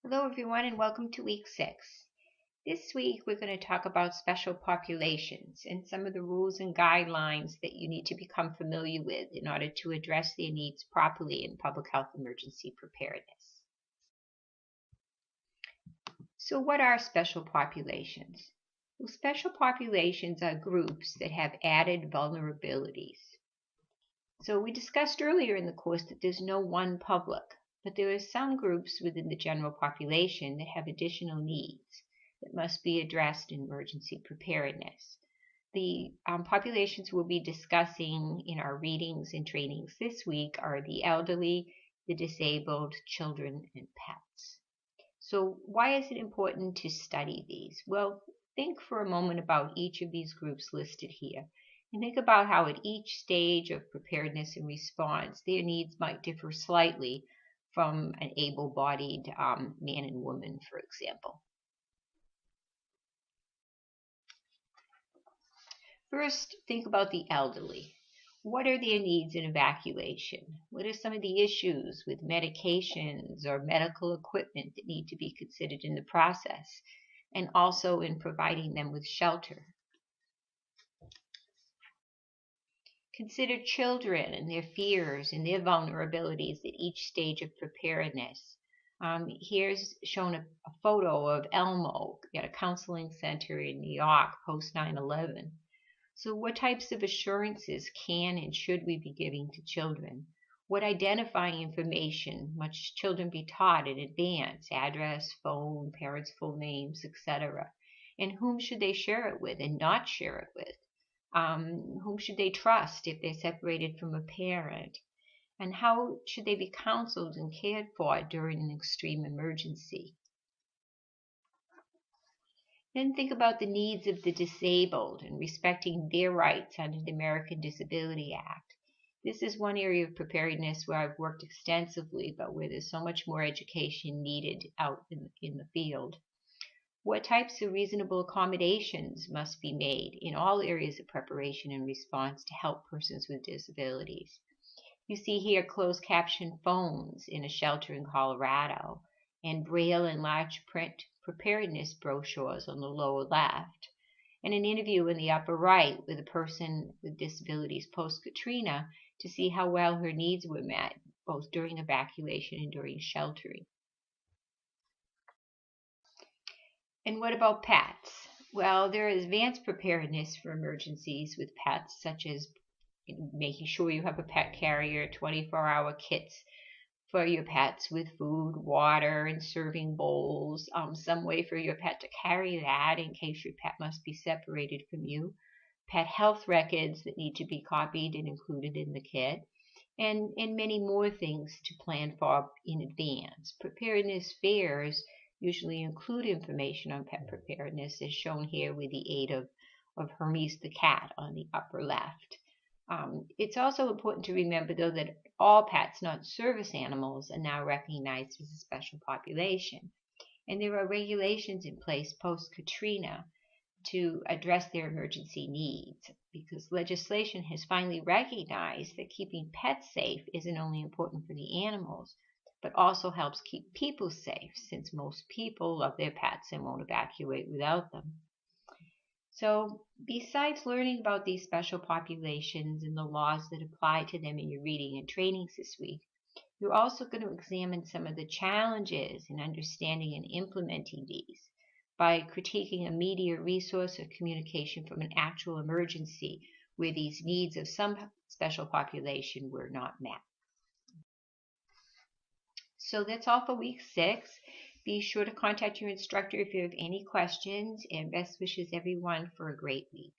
Hello everyone and welcome to week 6. This week we're going to talk about special populations and some of the rules and guidelines that you need to become familiar with in order to address their needs properly in public health emergency preparedness. So what are special populations? Well, special populations are groups that have added vulnerabilities. So we discussed earlier in the course that there's no one public, but there are some groups within the general population that have additional needs that must be addressed in emergency preparedness. The populations we'll be discussing in our readings and trainings this week are the elderly, the disabled, children, and pets. So why is it important to study these? Well, think for a moment about each of these groups listed here. And think about how at each stage of preparedness and response, their needs might differ slightly from an able-bodied man and woman, for example. First, think about the elderly. What are their needs in evacuation? What are some of the issues with medications or medical equipment that need to be considered in the process, and also in providing them with shelter? Consider children and their fears and their vulnerabilities at each stage of preparedness. Here's shown a photo of Elmo at a counseling center in New York post 9/11. So what types of assurances can and should we be giving to children? What identifying information must children be taught in advance? Address, phone, parents' full names, etc. And whom should they share it with and not share it with? Whom should they trust if they're separated from a parent? And how should they be counseled and cared for during an extreme emergency? Then think about the needs of the disabled and respecting their rights under the American Disability Act. This is one area of preparedness where I've worked extensively, but where there's so much more education needed out in the field. What types of reasonable accommodations must be made in all areas of preparation and response to help persons with disabilities? You see here closed caption phones in a shelter in Colorado, and braille and large print preparedness brochures on the lower left, and an interview in the upper right with a person with disabilities post-Katrina to see how well her needs were met, both during evacuation and during sheltering. And what about pets? Well, there is advanced preparedness for emergencies with pets, such as making sure you have a pet carrier, 24-hour kits for your pets with food, water, and serving bowls, some way for your pet to carry that in case your pet must be separated from you, pet health records that need to be copied and included in the kit, and many more things to plan for in advance. Preparedness fairs usually include information on pet preparedness, as shown here with the aid of Hermes the cat on the upper left. It's also important to remember, though, that all pets, not service animals, are now recognized as a special population. And there are regulations in place post-Katrina to address their emergency needs, because legislation has finally recognized that keeping pets safe isn't only important for the animals, but also helps keep people safe, since most people love their pets and won't evacuate without them. So besides learning about these special populations and the laws that apply to them in your reading and trainings this week, you're also going to examine some of the challenges in understanding and implementing these by critiquing a media resource or communication from an actual emergency where these needs of some special population were not met. So that's all for week 6. Be sure to contact your instructor if you have any questions, and best wishes everyone for a great week.